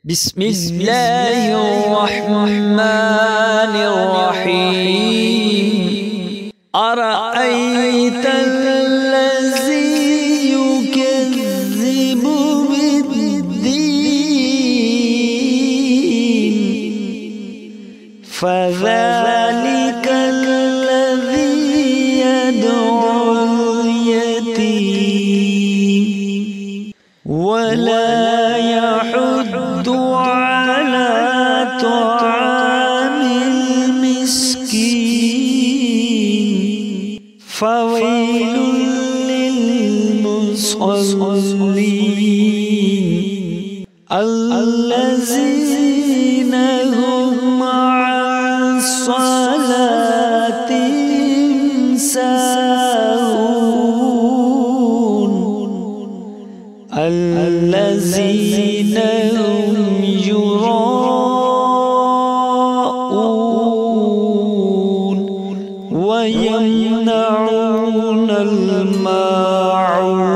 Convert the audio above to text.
بسم الله الرحمن الرحيم. أرأيت الذي يكذب بالدين فذلك الذي يدعو اليتيم ولا يحض على طعام المسكين فويل للمصلين الذين هم عن صلاتهم ساهون الذين هم يراءون ويمنعون الماعون.